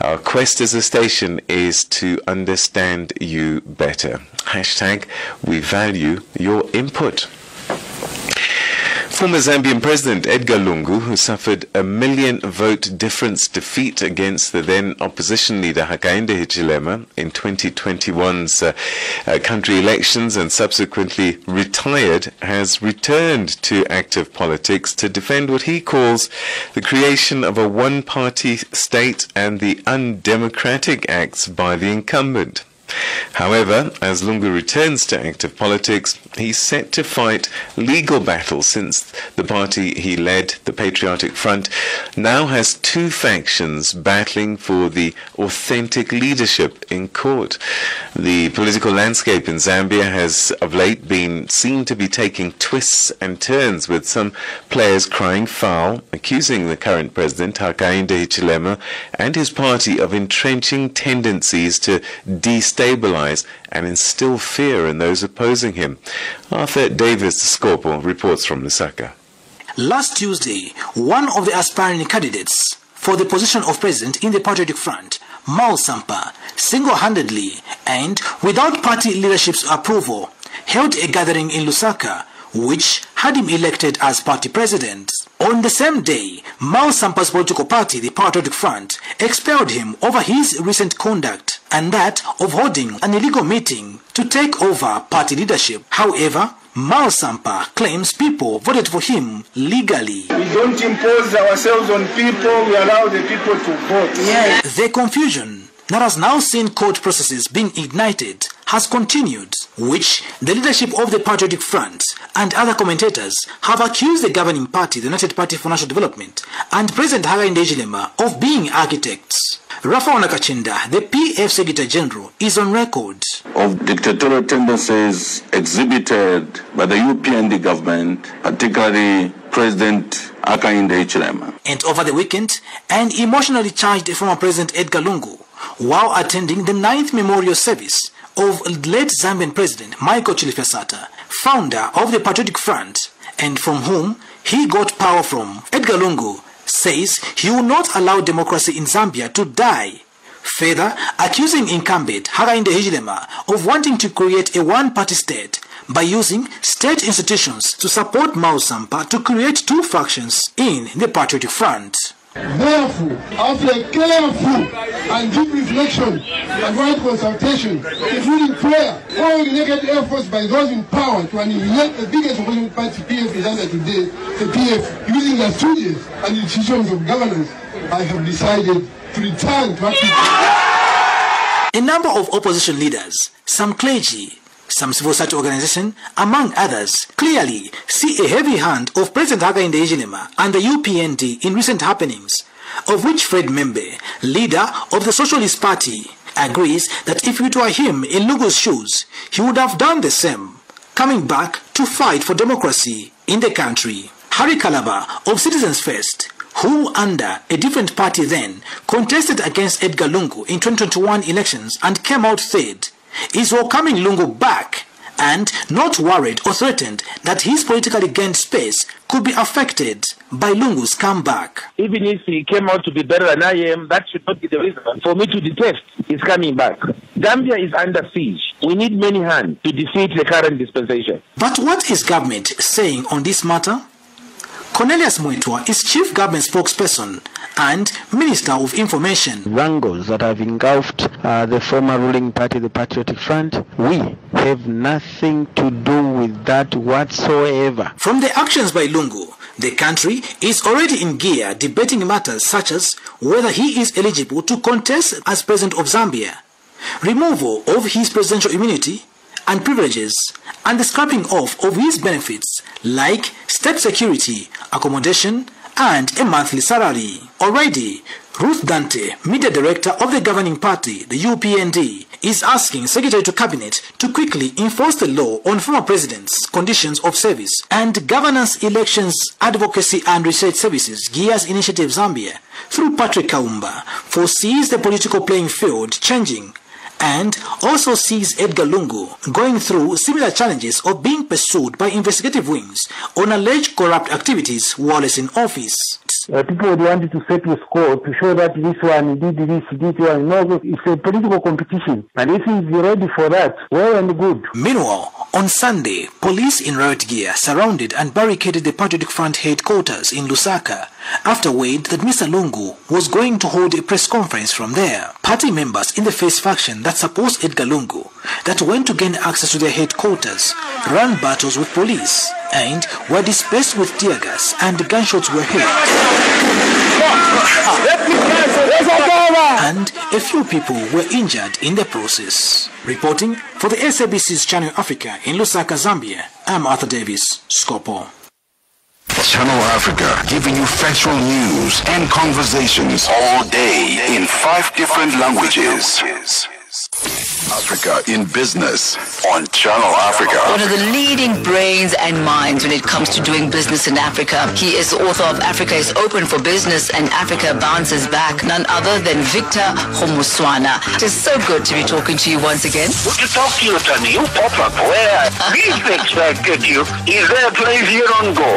Our quest as a station is to understand you better. Hashtag we value your input. Former Zambian President Edgar Lungu, who suffered a 1 million vote difference defeat against the then opposition leader Hakainde Hichilema in 2021's country elections and subsequently retired, has returned to active politics to defend what he calls the creation of a one-party state and the undemocratic acts by the incumbent. However, as Lungu returns to active politics, he's set to fight legal battles since the party he led, the Patriotic Front, now has two factions battling for the authentic leadership in court. The political landscape in Zambia has of late been seen to be taking twists and turns, with some players crying foul, accusing the current president, Hakainde Hichilema, and his party of entrenching tendencies to destabilize and instill fear in those opposing him. Arthur Davis-Scorpo reports from Lusaka. Last Tuesday, one of the aspiring candidates for the position of president in the Patriotic Front, Mao Sampa, single-handedly and without party leadership's approval, held a gathering in Lusaka which had him elected as party president. On the same day, Mao Sampa's political party, the Patriotic Front, expelled him over his recent conduct and that of holding an illegal meeting to take over party leadership. However, Mao Sampa claims people voted for him legally. We don't impose ourselves on people, we allow the people to vote. Yes. The confusion that has now seen court processes being ignited has continued, which the leadership of the Patriotic Front and other commentators have accused the governing party, the United Party for National Development, and President Hakainde Hichilema of being architects. Rafa Nakachinda, the PF Secretary General, is on record of dictatorial tendencies exhibited by the UPND government, particularly President Hakainde Hichilema. And over the weekend, an emotionally charged former President Edgar Lungu, while attending the 9th memorial service of late Zambian President Michael Chilifesata, founder of the Patriotic Front, and from whom he got power from, Edgar Lungu says he will not allow democracy in Zambia to die, further accusing Incumbent Hakainde Hichilema of wanting to create a one-party state by using state institutions to support Mao Sampa to create two factions in the Patriotic Front. Therefore, after a careful and deep reflection and wide consultation, including prayer, all united efforts by those in power to annihilate the biggest opposition party PF in Zambia today, the PF, using their studios and institutions of governance, I have decided to return to active. A number of opposition leaders, some clergy, some civil society organizations, among others, clearly see a heavy hand of President Hakainde Hichilema and the UPND in recent happenings, of which Fred Membe, leader of the Socialist Party, agrees that if it were him in Lungu's shoes, he would have done the same, coming back to fight for democracy in the country. Harry Kalaba of Citizens First, who under a different party then contested against Edgar Lungu in 2021 elections and came out third, is welcoming Lungu back and not worried or threatened that his politically gained space could be affected by Lungu's comeback. Even if he came out to be better than I am, that should not be the reason for me to detest his coming back. Zambia is under siege. We need many hands to defeat the current dispensation. But what is government saying on this matter? Cornelius Mwetwa is Chief Government Spokesperson and Minister of Information. Wrangles that have engulfed the former ruling party, the Patriotic Front, we have nothing to do with that whatsoever. From the actions by Lungu, the country is already in gear debating matters such as whether he is eligible to contest as President of Zambia, removal of his presidential immunity and privileges, and the scrapping off of his benefits like state security, accommodation, and a monthly salary. Already, Ruth Dante, media director of the governing party, the UPND, is asking Secretary to Cabinet to quickly enforce the law on former presidents' conditions of service, and Governance, Elections, Advocacy and Research Services, GEAS Initiative Zambia, through Patrick Kaumba, foresees the political playing field changing and also sees Edgar Lungu going through similar challenges of being pursued by investigative wings on alleged corrupt activities while in office. People would want to settle score to show that this one did this, this one. No, it's a political competition. And if he's ready for that, well and good. Meanwhile, on Sunday, police in riot gear surrounded and barricaded the Patriotic Front headquarters in Lusaka after word that Mr. Lungu was going to hold a press conference from there. Party members in the Face faction that supports Edgar Lungu that went to gain access to their headquarters ran battles with police and were dispersed with tear gas and gunshots were heard. And a few people were injured in the process. Reporting for the SABC's Channel Africa in Lusaka, Zambia, I'm Arthur Davis, Scopo. Channel Africa, giving you factual news and conversations all day in 5 different languages. Africa in Business on Channel Africa. One of the leading brains and minds when it comes to doing business in Africa. He is the author of Africa is Open for Business and Africa Bounces Back, none other than Victor Homuswana. It is so good to be talking to you once again. Good to talk to you, Tony. You pop up where least expected you. Is there a place you don't go?